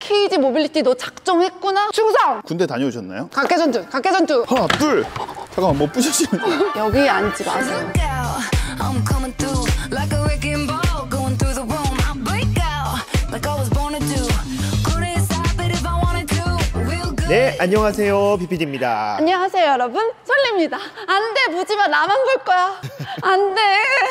KG 모빌리티 너 작정했구나? 충성! 군대 다녀오셨나요? 각개전투! 하나, 둘! 잠깐만, 뭐 부셔지는 거야? 여기 앉지 마세요. I'm coming through like a wrecking ball, going through the room. I break out like I was born to do. Couldn't stop it if I wanted to. Real good. 네, 안녕하세요. 비피디입니다. 안녕하세요 여러분, 솔리입니다. 안돼, 보지마. 나만 볼 거야. 안돼.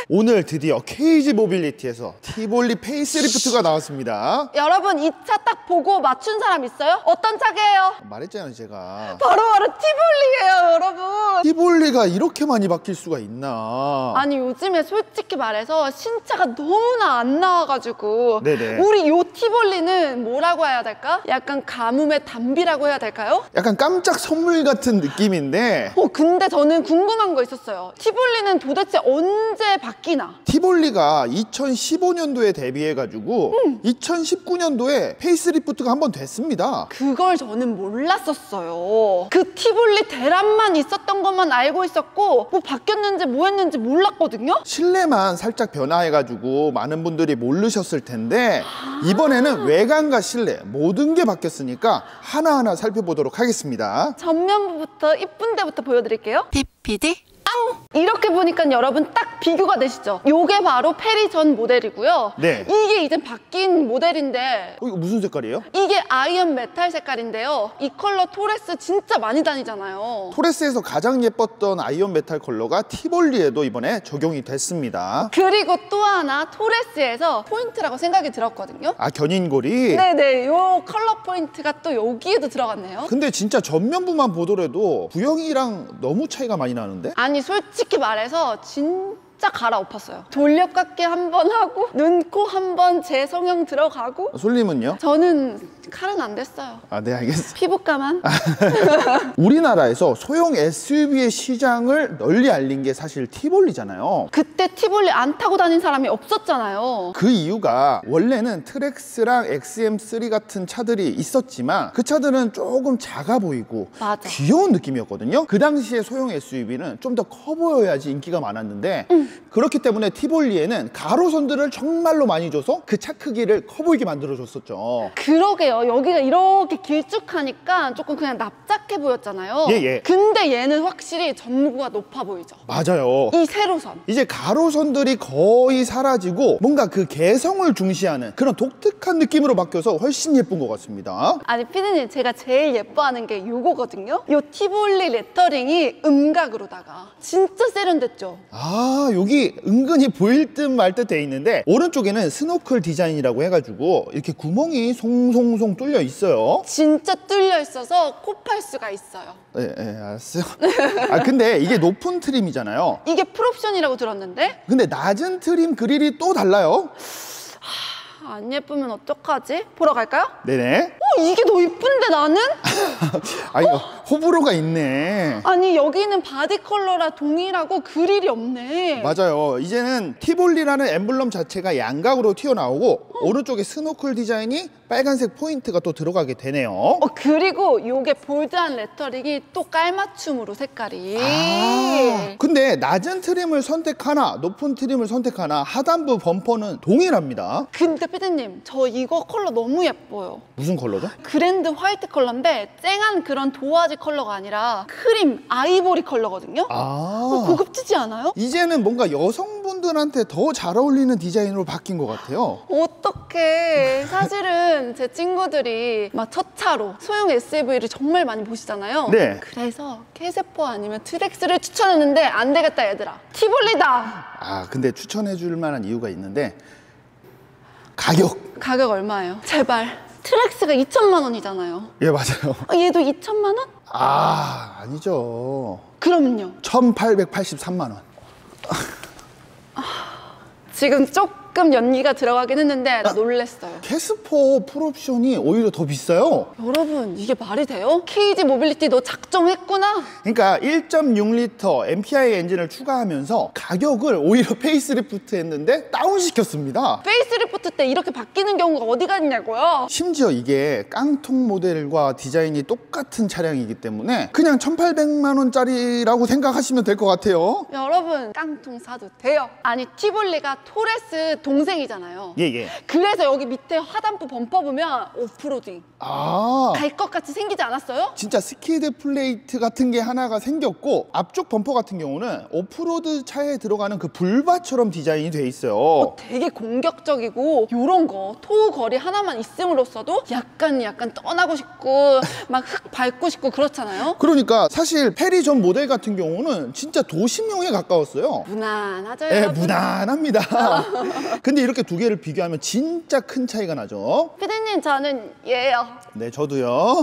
오늘 드디어 KG 모빌리티에서 티볼리 페이스리프트가 나왔습니다. 여러분, 이 차 딱 보고 맞춘 사람 있어요? 어떤 차게요? 말했잖아요, 제가. 바로 티볼리예요 여러분. 티볼리가 이렇게 많이 바뀔 수가 있나. 아니, 요즘에 솔직히 말해서 신차가 너무나 안 나와가지고 네네. 우리 요 티볼리는 뭐라고 해야 될까? 약간 가뭄의 단비라고 해야 될까요? 약간 깜짝 선물 같은 느낌인데, 근데 저는 궁금한 거 있었어요. 티볼리는 도대체 언제 바뀌나? 티볼리가 2015년도에 데뷔해가지고 2019년도에 페이스리프트가 한 번 됐습니다. 그걸 저는 몰랐었어요. 그 티볼리 대란만 있었던 것만 알고 있었고 뭐 바뀌었는지 뭐 했는지 몰랐거든요. 실내만 살짝 변화해가지고 많은 분들이 모르셨을 텐데, 이번에는 외관과 실내 모든 게 바뀌었으니까 하나하나 살펴보도록 하겠습니다. 전면부부터 이쁜 데부터 보여드릴게요. PPD 이렇게 보니까 여러분 딱 비교가 되시죠? 요게 바로 페리 전 모델이고요. 네. 이게 이제 바뀐 모델인데, 이거 무슨 색깔이에요? 이게 아이언 메탈 색깔인데요. 이 컬러 토레스 진짜 많이 다니잖아요. 토레스에서 가장 예뻤던 아이언 메탈 컬러가 티볼리에도 이번에 적용이 됐습니다. 그리고 또 하나 토레스에서 포인트라고 생각이 들었거든요. 아, 견인고리? 네네, 요 컬러 포인트가 또 여기에도 들어갔네요. 근데 진짜 전면부만 보더라도 구형이랑 너무 차이가 많이 나는데? 아니, 솔직히 말해서 진짜 갈아엎었어요. 돌려깎기 한 번 하고 눈, 코 한 번 재성형 들어가고. 솔님은요? 저는 칼은 안 됐어요. 아, 네, 알겠습니다. 피부과만. 우리나라에서 소형 SUV의 시장을 널리 알린 게 사실 티볼리잖아요. 그때 티볼리 안 타고 다닌 사람이 없었잖아요. 그 이유가 원래는 트랙스랑 XM3 같은 차들이 있었지만 그 차들은 조금 작아 보이고 맞아. 귀여운 느낌이었거든요. 그 당시에 소형 SUV는 좀 더 커 보여야지 인기가 많았는데, 그렇기 때문에 티볼리에는 가로선들을 정말로 많이 줘서 그 차 크기를 커 보이게 만들어줬었죠. 그러게요. 여기가 이렇게 길쭉하니까 조금 그냥 납작해 보였잖아요. 예. 근데 얘는 확실히 전무가 높아 보이죠. 맞아요. 이 세로선. 이제 가로선들이 거의 사라지고 뭔가 그 개성을 중시하는 그런 독특한 느낌으로 바뀌어서 훨씬 예쁜 것 같습니다. 아니, 피디님, 제가 제일 예뻐하는 게 요거거든요. 요 티볼리 레터링이 음각으로다가 진짜 세련됐죠. 아, 여기 은근히 보일 듯 말 듯 돼 있는데, 오른쪽에는 스노클 디자인이라고 해가지고 이렇게 구멍이 송송송 뚫려 있어요. 진짜 뚫려 있어서 코 팔 수가 있어요. 네, 알았어요. 아, 근데 이게 높은 트림이잖아요. 이게 풀옵션이라고 들었는데 근데 낮은 트림 그릴이 또 달라요. 안 예쁘면 어떡하지? 보러 갈까요? 네네. 이게 더 이쁜데 나는? 아, 이거 호불호가 있네. 아니, 여기는 바디 컬러라 동일하고 그릴이 없네. 맞아요. 이제는 티볼리라는 엠블럼 자체가 양각으로 튀어나오고 오른쪽에 스노클 디자인이 빨간색 포인트가 또 들어가게 되네요. 그리고 요게 볼드한 레터링이 또 깔맞춤으로 색깔이. 근데 낮은 트림을 선택하나 높은 트림을 선택하나 하단부 범퍼는 동일합니다. 근데 피디님, 저 이거 컬러 너무 예뻐요. 무슨 컬러죠? 그랜드 화이트 컬러인데 쨍한 그런 도화지 컬러가 아니라 크림 아이보리 컬러거든요. 고급지지 않아요? 이제는 뭔가 여성분들한테 더 잘 어울리는 디자인으로 바뀐 것 같아요. 어떡해. 사실은 제 친구들이 막 첫 차로 소형 SUV를 정말 많이 보시잖아요. 네. 그래서 K4 아니면 트랙스를 추천했는데 안 되겠다 얘들아. 티볼리다. 아, 근데 추천해 줄 만한 이유가 있는데, 가격 얼마예요? 제발. 트랙스가 2천만 원이잖아요. 예, 맞아요. 얘도 2천만 원? 아니죠. 그럼요. 1883만 원. 지금 조금 연기가 들어가긴 했는데 나 놀랬어요. 캐스퍼 풀옵션이 오히려 더 비싸요. 여러분, 이게 말이 돼요? KG 모빌리티 너 작정했구나? 그러니까 1.6L MPI 엔진을 추가하면서 가격을 오히려 페이스리프트 했는데 다운시켰습니다. 페이스리프트 때 이렇게 바뀌는 경우가 어디가 있냐고요? 심지어 이게 깡통 모델과 디자인이 똑같은 차량이기 때문에 그냥 1,800만 원짜리라고 생각하시면 될 것 같아요. 여러분, 깡통 사도 돼요. 아니, 티볼리가 토레스 동생이잖아요. 예. 그래서 여기 밑에 하단부 범퍼 보면 오프로딩 아, 갈 것 같이 생기지 않았어요? 진짜 스키드 플레이트 같은 게 하나가 생겼고 앞쪽 범퍼 같은 경우는 오프로드 차에 들어가는 그 불바처럼 디자인이 돼 있어요. 되게 공격적이고 요런 거 토우 거리 하나만 있음으로써도 약간 떠나고 싶고 막 흙 밟고 싶고 그렇잖아요. 그러니까 사실 페리 전 모델 같은 경우는 진짜 도심형에 가까웠어요. 무난하죠. 네, 여러분? 무난합니다. 근데 이렇게 두 개를 비교하면 진짜 큰 차이가 나죠. 피디님 저는 얘요. 네, 저도요.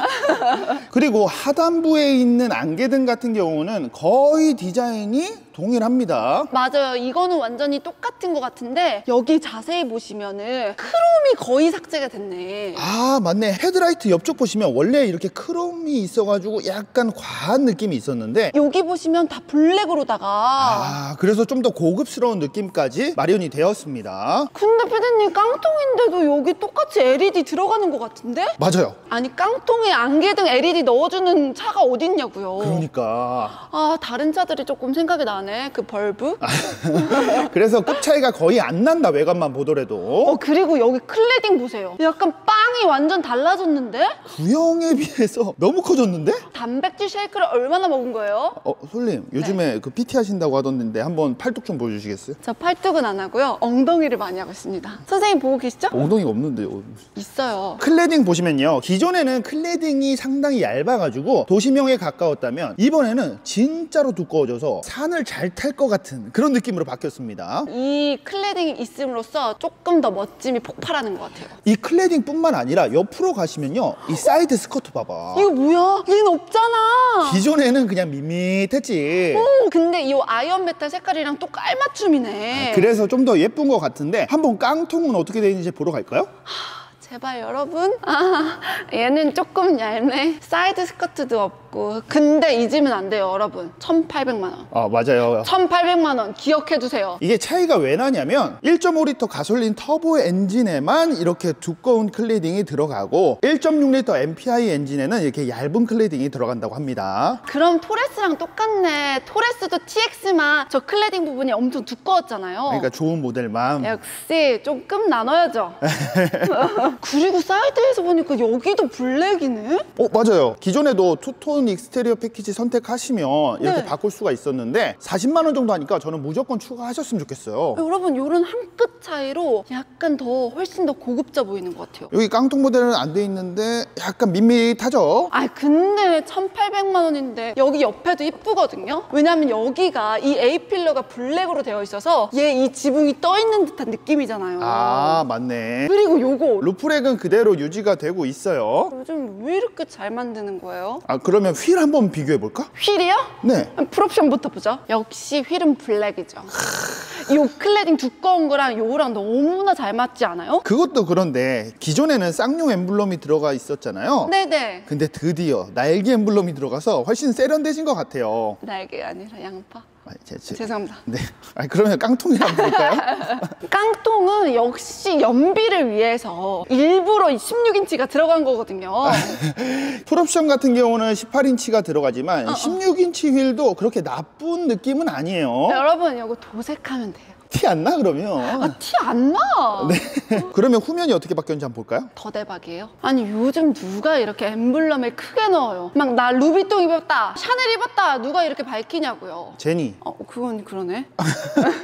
그리고 하단부에 있는 안개등 같은 경우는 거의 디자인이 동일합니다. 맞아요. 이거는 완전히 똑같은 것 같은데 여기 자세히 보시면은 크롬이 거의 삭제가 됐네. 아, 맞네. 헤드라이트 옆쪽 보시면 원래 이렇게 크롬이 있어가지고 약간 과한 느낌이 있었는데 여기 보시면 다 블랙으로다가 아, 그래서 좀 더 고급스러운 느낌까지 마련이 되었습니다. 근데 피디님 깡통인데도 여기 똑같이 LED 들어가는 것 같은데? 맞아요. 아니 깡통에 안개등 LED 넣어주는 차가 어딨냐고요. 그러니까 아 다른 차들이 조금 생각이 나네. 그 벌브. 그래서 급 차이가 거의 안 난다, 외관만 보더라도. 그리고 여기 클레딩 보세요. 약간 빵이 완전 달라졌는데? 구형에 비해서 너무 커졌는데? 단백질 쉐이크를 얼마나 먹은 거예요? 솔님 요즘에 그 PT 하신다고 하던데 한번 팔뚝 좀 보여주시겠어요? 저 팔뚝은 안 하고요. 엉덩이를 많이 하고 있습니다. 선생님 보고 계시죠? 엉덩이가 없는데요. 있어요. 클레딩 보시면요, 기존에는 클레딩이 상당히 얇아가지고 도심형에 가까웠다면 이번에는 진짜로 두꺼워져서 산을 잘 탈 것 같은 그런 느낌으로 바뀌었습니다. 이 클레딩이 있음으로써 조금 더 멋짐이 폭발하는 것 같아요. 이 클레딩 뿐만 아니라 옆으로 가시면요, 이 사이드 스커트 봐봐. 이거 뭐야? 얘는 없잖아. 기존에는 그냥 밋밋했지. 근데 이 아이언 메탈 색깔이랑 또 깔맞춤이네. 그래서 좀 더 예쁜 것 같은데 한번 깡통은 어떻게 되는지 보러 갈까요? 제발 여러분. 얘는 조금 얇네. 사이드 스커트도 없고. 근데 잊으면 안 돼요, 여러분. 1,800만 원. 맞아요. 1,800만 원 기억해 두세요. 이게 차이가 왜 나냐면 1.5리터 가솔린 터보 엔진에만 이렇게 두꺼운 클레딩이 들어가고 1.6리터 MPI 엔진에는 이렇게 얇은 클레딩이 들어간다고 합니다. 그럼 토레스랑 똑같네. 토레스도 TX만 저 클레딩 부분이 엄청 두꺼웠잖아요. 그러니까 좋은 모델만. 역시 조금 나눠야죠. 그리고 사이드에서 보니까 여기도 블랙이네? 맞아요. 기존에도 투톤 익스테리어 패키지 선택하시면 이렇게 네. 바꿀 수가 있었는데 40만 원 정도 하니까 저는 무조건 추가하셨으면 좋겠어요. 여러분 이런 한 끗 차이로 약간 더 훨씬 더 고급져 보이는 것 같아요. 여기 깡통 모델은 안 돼 있는데 약간 밋밋하죠? 근데 1,800만 원인데 여기 옆에도 이쁘거든요? 왜냐면 여기가 이 A필러가 블랙으로 되어 있어서 얘 이 지붕이 떠 있는 듯한 느낌이잖아요. 맞네. 그리고 요거 루프렉은 그대로 유지가 되고 있어요. 요즘 왜 이렇게 잘 만드는 거예요? 그러면 휠 한번 비교해 볼까? 휠이요? 네. 풀옵션부터 보죠. 역시 휠은 블랙이죠. 요 클레딩 두꺼운 거랑 요거랑 너무나 잘 맞지 않아요? 그것도 그런데 기존에는 쌍용 엠블럼이 들어가 있었잖아요. 네네. 근데 드디어 날개 엠블럼이 들어가서 훨씬 세련되신 것 같아요. 날개가 아니라 양파. 죄송합니다. 죄송합니다. 네. 그러면 깡통이랑 한번 볼까요? 깡통은 역시 연비를 위해서 일부러 16인치가 들어간 거거든요. 풀옵션 같은 경우는 18인치가 들어가지만 16인치 휠도 그렇게 나쁜 느낌은 아니에요. 여러분 이거 도색하면 돼요. 티 안 나 그러면? 티 안 나. 네. 그러면 후면이 어떻게 바뀌었는지 한번 볼까요? 더 대박이에요. 아니 요즘 누가 이렇게 엠블럼을 크게 넣어요. 막 나 루비통 입었다, 샤넬 입었다 누가 이렇게 밝히냐고요. 제니. 그건 그러네.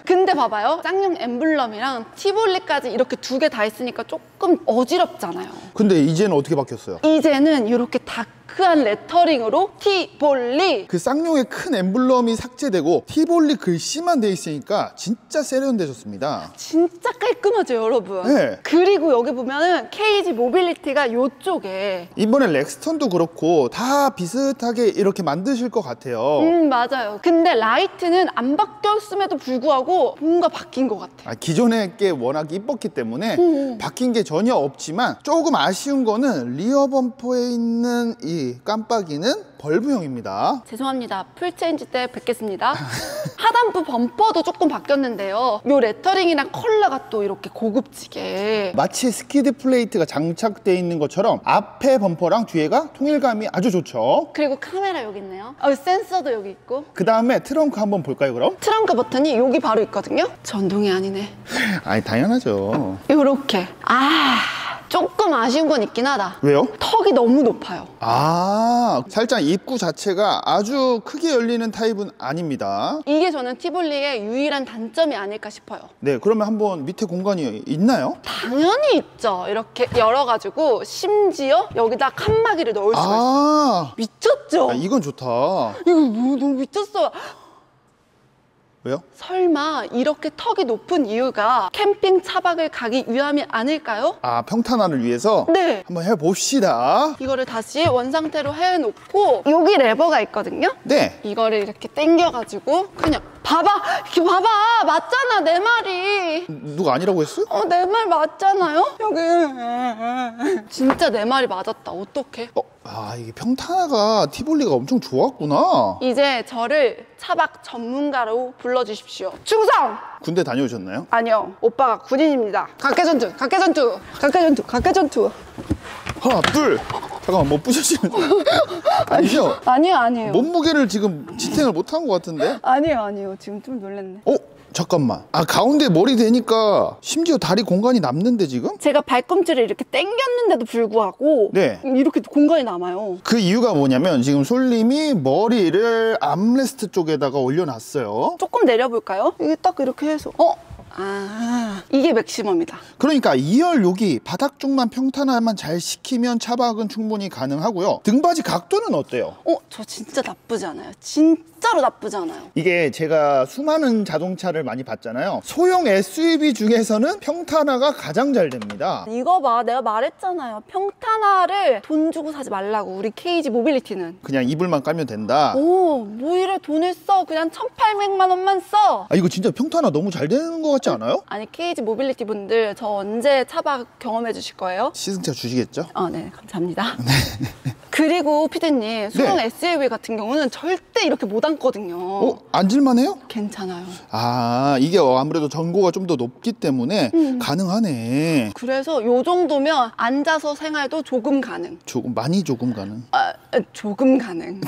근데 봐봐요. 쌍용 엠블럼이랑 티볼리까지 이렇게 두 개 다 있으니까 조금 어지럽잖아요. 근데 이제는 어떻게 바뀌었어요? 이제는 이렇게 다크한 레터링으로 티볼리. 그 쌍용의 큰 엠블럼이 삭제되고 티볼리 글씨만 돼 있으니까 진짜 세련되셨습니다. 진짜 깔끔하죠 여러분. 네. 그리고 여기 보면은 KG 모빌리티가 요쪽에 이번에 렉스턴도 그렇고 다 비슷하게 이렇게 만드실 것 같아요. 맞아요. 근데 라이트는 안 바뀌었음에도 불구하고 뭔가 바뀐 것 같아. 기존의 게 워낙 이뻤기 때문에 바뀐 게 전혀 없지만 조금 아쉬운 거는 리어 범퍼에 있는 이 나머지 깜빡이는 벌브형입니다. 죄송합니다. 풀체인지 때 뵙겠습니다. 하단부 범퍼도 조금 바뀌었는데요. 요 레터링이랑 컬러가 또 이렇게 고급지게. 마치 스키드 플레이트가 장착되어 있는 것처럼 앞에 범퍼랑 뒤에가 통일감이 아주 좋죠. 그리고 카메라 여기 있네요. 센서도 여기 있고. 그 다음에 트렁크 한번 볼까요, 그럼? 트렁크 버튼이 여기 바로 있거든요. 전동이 아니네. 아니, 당연하죠. 요렇게. 조금 아쉬운 건 있긴 하다. 왜요? 턱이 너무 높아요. 살짝 입구 자체가 아주 크게 열리는 타입은 아닙니다. 이게 저는 티볼리의 유일한 단점이 아닐까 싶어요. 네, 그러면 한번 밑에 공간이 있나요? 당연히 있죠. 이렇게 열어가지고 심지어 여기다 칸막이를 넣을 수가 있어요. 미쳤죠? 이건 좋다. 이거 너무 미쳤어요. 왜요? 설마 이렇게 턱이 높은 이유가 캠핑 차박을 가기 위함이 아닐까요? 평탄화를 위해서? 네. 한번 해봅시다. 이거를 다시 원상태로 해놓고 여기 레버가 있거든요? 네. 이거를 이렇게 당겨가지고 그냥 이렇게 봐봐. 맞잖아, 내 말이. 누가 아니라고 했어요? 내 말 맞잖아요? 여기. 진짜 내 말이 맞았다. 어떡해? 이게 평탄화가 티볼리가 엄청 좋았구나. 이제 저를 차박 전문가로 불러주십시오. 충성! 군대 다녀오셨나요? 아니요. 오빠가 군인입니다. 각개전투. 하나, 둘. 잠깐만, 뭐 부셔지는 아니죠? 아니에요. 몸무게를 지금 지탱을 못한 것 같은데? 아니에요. 지금 좀 놀랐네. 잠깐만. 가운데 머리 대니까 심지어 다리 공간이 남는데 지금? 제가 발꿈치를 이렇게 당겼는데도 불구하고 네. 이렇게 공간이 남아요. 그 이유가 뭐냐면 지금 솔님이 머리를 암레스트 쪽에다가 올려놨어요. 조금 내려볼까요? 이게 딱 이렇게 해서 이게 맥시멈이다. 그러니까 2열 여기 바닥 쪽만 평탄화만 잘 시키면 차박은 충분히 가능하고요. 등받이 각도는 어때요? 저 진짜 나쁘지 않아요. 진짜로 나쁘지 않아요. 이게 제가 수많은 자동차를 많이 봤잖아요. 소형 SUV 중에서는 평탄화가 가장 잘 됩니다. 이거 봐, 내가 말했잖아요. 평탄화를 돈 주고 사지 말라고, 우리 KG 모빌리티는. 그냥 이불만 깔면 된다. 뭐 이래 돈을 써. 그냥 1,800만 원만 써. 이거 진짜 평탄화 너무 잘 되는 것 같지 않아요? 아니, KG 모빌리티 분들 저 언제 차박 경험해 주실 거예요? 시승차 주시겠죠? 네, 감사합니다. 그리고 피디님, 소형 SUV 같은 경우는 절대 이렇게 못 앉거든요. 앉을만해요? 괜찮아요. 이게 아무래도 전고가 좀 더 높기 때문에 가능하네. 그래서 요 정도면 앉아서 생활도 조금 가능. 조금 가능. 조금 가능.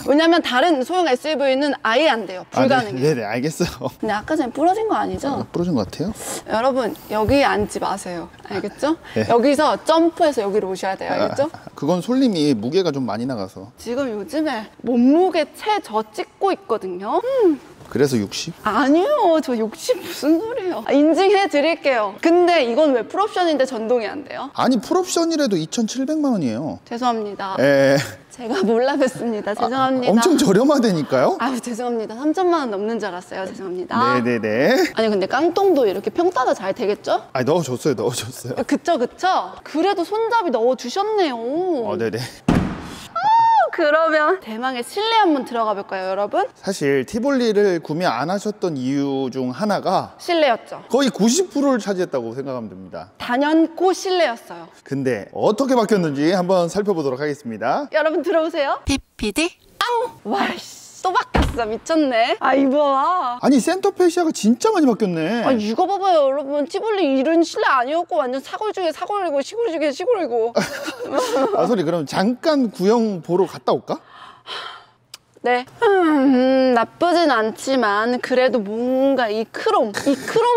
왜냐면 다른 소형 SUV는 아예 안 돼요. 불가능해요. 네네, 알겠어요. 근데 아까 전에 부러진 거 아니죠? 부러진 것 같아요. 여러분, 여기 앉지 마세요. 알겠죠? 네. 여기서 점프해서 여기로 오셔야 돼요. 알겠죠? 그건 솔님이 무게가 좀 많이 나가서. 지금 요즘에 몸무게 최저 찍고 있거든요. 그래서 60? 아니요, 저 60 무슨 소리예요. 인증해 드릴게요. 근데 이건 왜 풀옵션인데 전동이 안 돼요? 아니, 풀옵션이라도 2,700만 원이에요. 죄송합니다. 에. 제가 몰라 뵀습니다. 죄송합니다. 엄청 저렴하다니까요? 죄송합니다. 3천만 원 넘는 줄 알았어요. 죄송합니다. 네네네. 아니, 근데 깡통도 이렇게 평탄화 잘 되겠죠? 넣어줬어요. 그쵸. 그래도 손잡이 넣어주셨네요. 네네. 그러면 대망의 실내 한번 들어가 볼까요, 여러분? 사실 티볼리를 구매 안 하셨던 이유 중 하나가 실내였죠. 거의 90%를 차지했다고 생각하면 됩니다. 단연코 실내였어요. 근데 어떻게 바뀌었는지 한번 살펴보도록 하겠습니다. 여러분 들어오세요. PPD 와, 또 바뀌었어. 미쳤네. 이거 아니, 센터페시아가 진짜 많이 바뀌었네. 이거 봐봐요, 여러분. 티볼리 이런 실내 아니었고 완전 사골 중에 사골이고 시골 중에 시골이고. 소리, 그럼 잠깐 구형 보러 갔다 올까? 네. 나쁘진 않지만 그래도 뭔가 이 크롬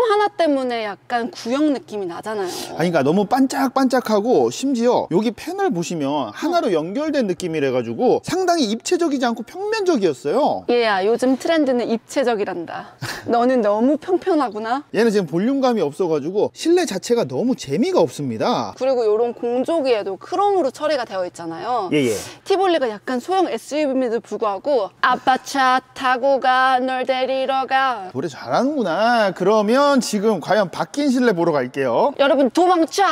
하나 때문에 약간 구형 느낌이 나잖아요. 그러니까 너무 반짝반짝하고 심지어 여기 패널 보시면 하나로 연결된 느낌이래가지고 상당히 입체적이지 않고 평면적이었어요. 얘야, 요즘 트렌드는 입체적이란다. 너는 너무 평평하구나. 얘는 지금 볼륨감이 없어가지고 실내 자체가 너무 재미가 없습니다. 그리고 이런 공조기에도 크롬으로 처리가 되어 있잖아요. 예. 티볼리가 약간 소형 SUV임에도 불구하고 아빠 차 타고 가, 널 데리러 가. 노래 잘하는구나. 그러면 지금 과연 바뀐 실내 보러 갈게요. 여러분, 도망쳐.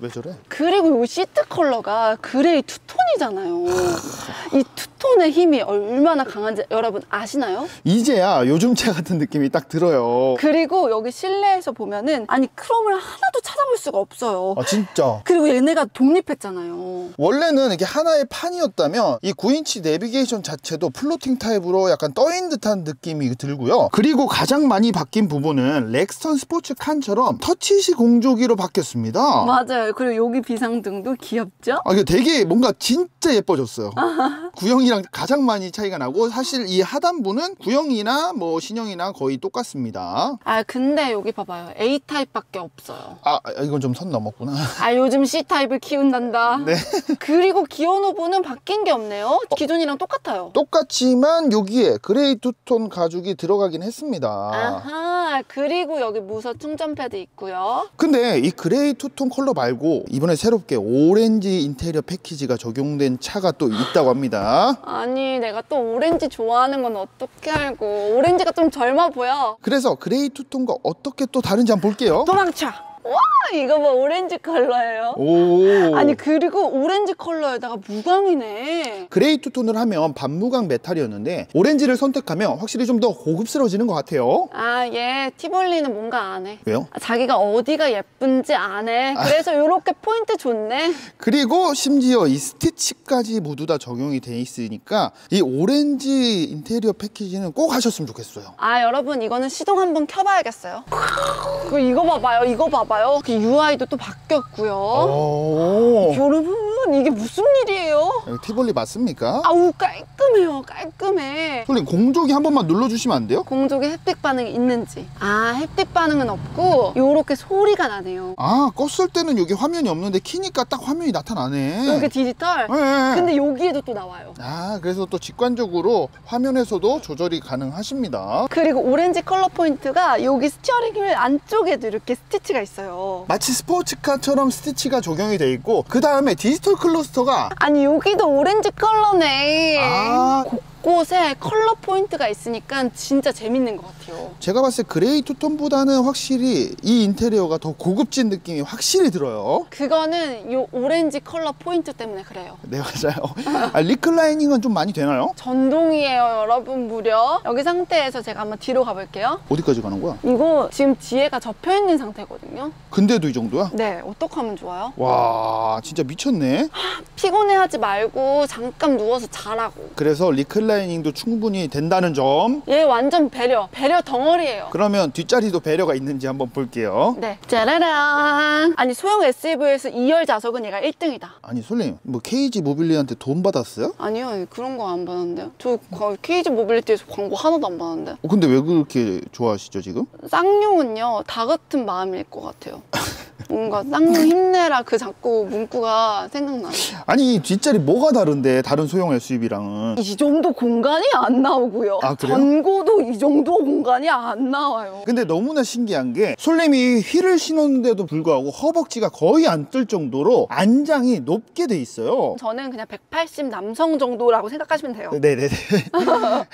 왜 저래? 그리고 이 시트 컬러가 그레이 투톤이잖아요. 이 투톤 투톤의 힘이 얼마나 강한지 여러분 아시나요? 이제야 요즘 차 같은 느낌이 딱 들어요. 그리고 여기 실내에서 보면은 아니 크롬을 하나도 찾아볼 수가 없어요. 아 진짜. 그리고 얘네가 독립했잖아요. 원래는 이게 하나의 판이었다면 이 9인치 내비게이션 자체도 플로팅 타입으로 약간 떠있는 듯한 느낌이 들고요. 그리고 가장 많이 바뀐 부분은 렉스턴 스포츠 칸처럼 터치식 공조기로 바뀌었습니다. 맞아요. 그리고 여기 비상등도 귀엽죠? 아, 이게 되게 뭔가 진짜 예뻐졌어요. 구형이랑 가장 많이 차이가 나고 사실 이 하단부는 구형이나 뭐 신형이나 거의 똑같습니다. 아 근데 여기 봐봐요. A타입밖에 없어요. 아 이건 좀 선 넘었구나. 아 요즘 C타입을 키운단다. 네. 그리고 기어 노브는 바뀐 게 없네요. 기존이랑 똑같아요. 똑같지만 여기에 그레이 투톤 가죽이 들어가긴 했습니다. 아하, 그리고 여기 무선 충전 패드 있고요. 근데 이 그레이 투톤 컬러 말고 이번에 새롭게 오렌지 인테리어 패키지가 적용된 차가 또 있다고 합니다. 아니 내가 또 오렌지 좋아하는 건 어떻게 알고. 오렌지가 좀 젊어 보여. 그래서 그레이 투톤과 어떻게 또 다른지 한번 볼게요. 도망쳐. 와 이거 뭐 오렌지 컬러예요. 오. 아니 그리고 오렌지 컬러에다가 무광이네. 그레이 투톤을 하면 반무광 메탈이었는데 오렌지를 선택하면 확실히 좀 더 고급스러워지는 것 같아요. 아 얘 티볼리는 뭔가 안 해. 왜요? 자기가 어디가 예쁜지 안 해. 그래서 이렇게 포인트 좋네. 그리고 심지어 이 스티치까지 모두 다 적용이 돼 있으니까 이 오렌지 인테리어 패키지는 꼭 하셨으면 좋겠어요. 아 여러분 이거는 시동 한번 켜봐야겠어요. 이거 봐봐요. 이거 봐봐요. UI도 또 바뀌었고요. 오. 여러분 이게 무슨 일이에요? 여기 티볼리 맞습니까? 아우 깔끔해요. 깔끔해. 솔님 공조기 한 번만 눌러주시면 안 돼요? 공족에 햇빛 반응이 있는지. 아 햇빛 반응은 없고 요렇게 소리가 나네요. 아 껐을 때는 여기 화면이 없는데 키니까 딱 화면이 나타나네. 여기 디지털. 네. 근데 여기에도 또 나와요. 아 그래서 또 직관적으로 화면에서도 조절이 가능하십니다. 그리고 오렌지 컬러 포인트가 여기 스티어링 휠 안쪽에도 이렇게 스티치가 있어요. 마치 스포츠카처럼 스티치가 적용이 돼 있고 그 다음에 디지털 클러스터가 아니 여기도 오렌지 컬러네. 아. 곳곳에 컬러 포인트가 있으니까 진짜 재밌는 것 같아요. 제가 봤을 때 그레이 투톤보다는 확실히 이 인테리어가 더 고급진 느낌이 확실히 들어요. 그거는 이 오렌지 컬러 포인트 때문에 그래요. 네 맞아요. 아, 리클라이닝은 좀 많이 되나요? 전동이에요 여러분. 무려 여기 상태에서 제가 한번 뒤로 가볼게요. 어디까지 가는 거야? 이거 지금 뒤에가 접혀있는 상태거든요. 근데도 이 정도야? 네 어떻게 하면 좋아요? 와 진짜 미쳤네. 피곤해하지 말고 잠깐 누워서 자라고. 그래서 리클라이닝도 충분히 된다는 점. 얘 완전 배려 덩어리예요. 그러면 뒷자리도 배려가 있는지 한번 볼게요. 네 짜라란. 아니 소형 SUV에서 2열 좌석은 얘가 1등이다. 아니 솔님 뭐 KG 모빌리한테 돈 받았어요? 아니요 그런 거 안 받았는데요. 저 KG 모빌리티에서 광고 하나도 안 받았는데. 근데 왜 그렇게 좋아하시죠 지금? 쌍용은요 다 같은 마음일 것 같아요. 뭔가 쌍용 힘내라 그 자꾸 문구가 생각나요. 아니 뒷자리 뭐가 다른데 다른 소형 SUV랑은. 이 정도 공간이 안 나오고요. 아, 그래요? 전고도 이 정도 공간이 안 나와요. 근데 너무나 신기한 게 솔님이 휠을 신었는데도 불구하고 허벅지가 거의 안 뜰 정도로 안장이 높게 돼 있어요. 저는 그냥 180 남성 정도라고 생각하시면 돼요. 네네네.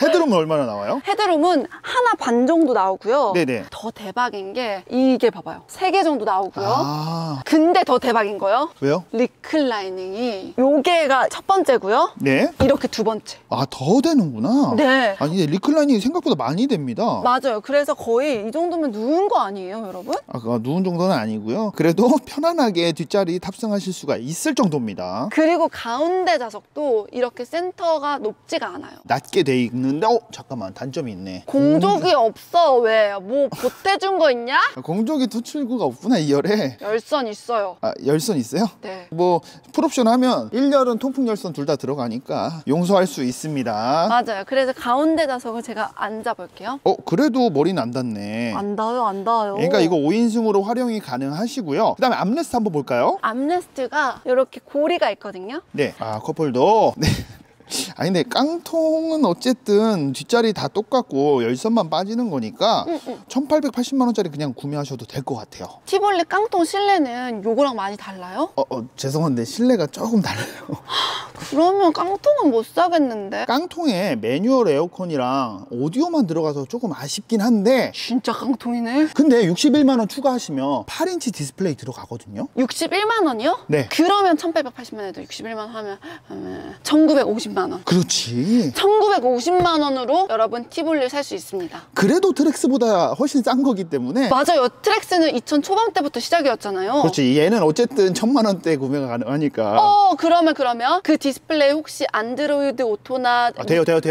헤드룸은 얼마나 나와요? 헤드룸은 하나 반 정도 나오고요. 네네. 더 대박인 게 이게 봐봐요. 3개 정도 나오고요. 아 근데 더 대박인 거요. 왜요? 리클라이닝이 요게가 첫 번째고요. 네. 이렇게 두 번째. 아 더 되는구나. 네. 아니 리클라이닝이 생각보다 많이 됩니다. 맞아요. 그래서 거의 이 정도면 누운 거 아니에요, 여러분? 아, 그거 누운 정도는 아니고요. 그래도 편안하게 뒷자리 탑승하실 수가 있을 정도입니다. 그리고 가운데 좌석도 이렇게 센터가 높지가 않아요. 낮게 돼 있는데 잠깐만 단점이 있네. 공족이 없어. 왜? 뭐 보태준 거 있냐? 공조기 토출구가 없구나 2열에. 열선 있어요. 아 열선 있어요? 네. 뭐 풀옵션 하면 1열은 통풍 열선 둘 다 들어가니까 용서할 수 있습니다. 맞아요. 그래서 가운데 좌석을 제가 앉아볼게요. 그래도 머리는 안 닿네. 안 닿아요, 안 닿아요. 그러니까 이거 5인승으로 활용이 가능하시고요. 그 다음에 암레스트 한번 볼까요? 암레스트가 이렇게 고리가 있거든요. 네. 아 컵홀더. 네. 아니 근데 깡통은 어쨌든 뒷자리 다 똑같고 열선만 빠지는 거니까 1880만 원짜리 그냥 구매하셔도 될 것 같아요. 티볼리 깡통 실내는 요거랑 많이 달라요? 죄송한데 실내가 조금 달라요. 그러면 깡통은 못 사겠는데? 깡통에 매뉴얼 에어컨이랑 오디오만 들어가서 조금 아쉽긴 한데 진짜 깡통이네. 근데 61만 원 추가하시면 8인치 디스플레이 들어가거든요. 61만 원이요? 네. 그러면 1880만 원에도 61만 원 하면 1950만 원. 그렇지. 1950만 원으로 여러분 티볼리를 살 수 있습니다. 그래도 트랙스보다 훨씬 싼 거기 때문에 맞아요. 트랙스는 2000 초반대부터 시작이었잖아요. 그렇지. 얘는 어쨌든 1000만 원대 구매가 가능하니까. 그러면 그 디스플레이 혹시 안드로이드 오토나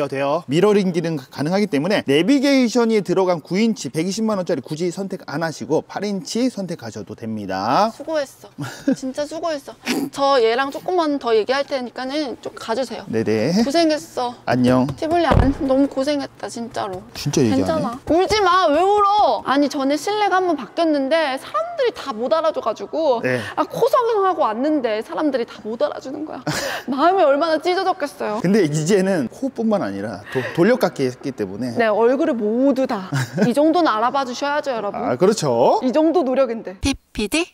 돼요. 미러링 기능 가능하기 때문에 내비게이션이 들어간 9인치 120만 원짜리 굳이 선택 안 하시고 8인치 선택하셔도 됩니다. 수고했어. 진짜 수고했어. 저 얘랑 조금만 더 얘기할 테니까는 좀 가주세요. 네네. 고생했어. 안녕. 티볼리 너무 고생했다 진짜로. 진짜 얘기 안 해? 괜찮아. 울지 마. 왜 울어? 아니 전에 실내가 한번 바뀌었는데 사람들이 다 못 알아줘가지고 네. 코성형하고 왔는데 사람들이 다 못 알아주는 거야. 마음이 얼마나 찢어졌겠어요. 근데 이제는 코뿐만 아니라 돌려깎기 했기 때문에 네, 얼굴을 모두 다. 이 정도는 알아봐 주셔야죠, 여러분. 아 그렇죠. 이 정도 노력인데. PPD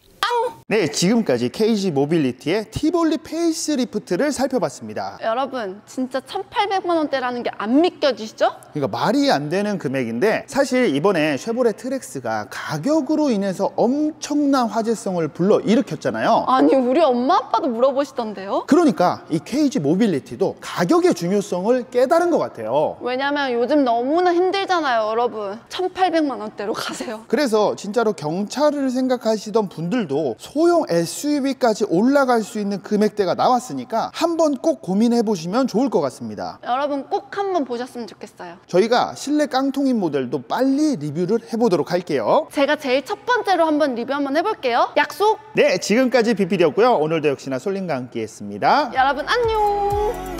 네, 지금까지 KG 모빌리티의 티볼리 페이스리프트를 살펴봤습니다. 여러분, 진짜 1,800만 원대라는 게 안 믿겨지시죠? 그러니까 말이 안 되는 금액인데 사실 이번에 쉐보레 트랙스가 가격으로 인해서 엄청난 화제성을 불러일으켰잖아요. 아니, 우리 엄마 아빠도 물어보시던데요? 그러니까 이 KG 모빌리티도 가격의 중요성을 깨달은 것 같아요. 왜냐면 요즘 너무나 힘들잖아요, 여러분. 1,800만 원대로 가세요. 그래서 진짜로 경차를 생각하시던 분들도 소형 SUV까지 올라갈 수 있는 금액대가 나왔으니까 한번 꼭 고민해 보시면 좋을 것 같습니다. 여러분 꼭 한번 보셨으면 좋겠어요. 저희가 실내 깡통인 모델도 빨리 리뷰를 해보도록 할게요. 제가 제일 첫 번째로 한번 리뷰 한번 해볼게요. 약속! 네, 지금까지 BPD였고요. 오늘도 역시나 솔님과 함께 했습니다. 여러분 안녕!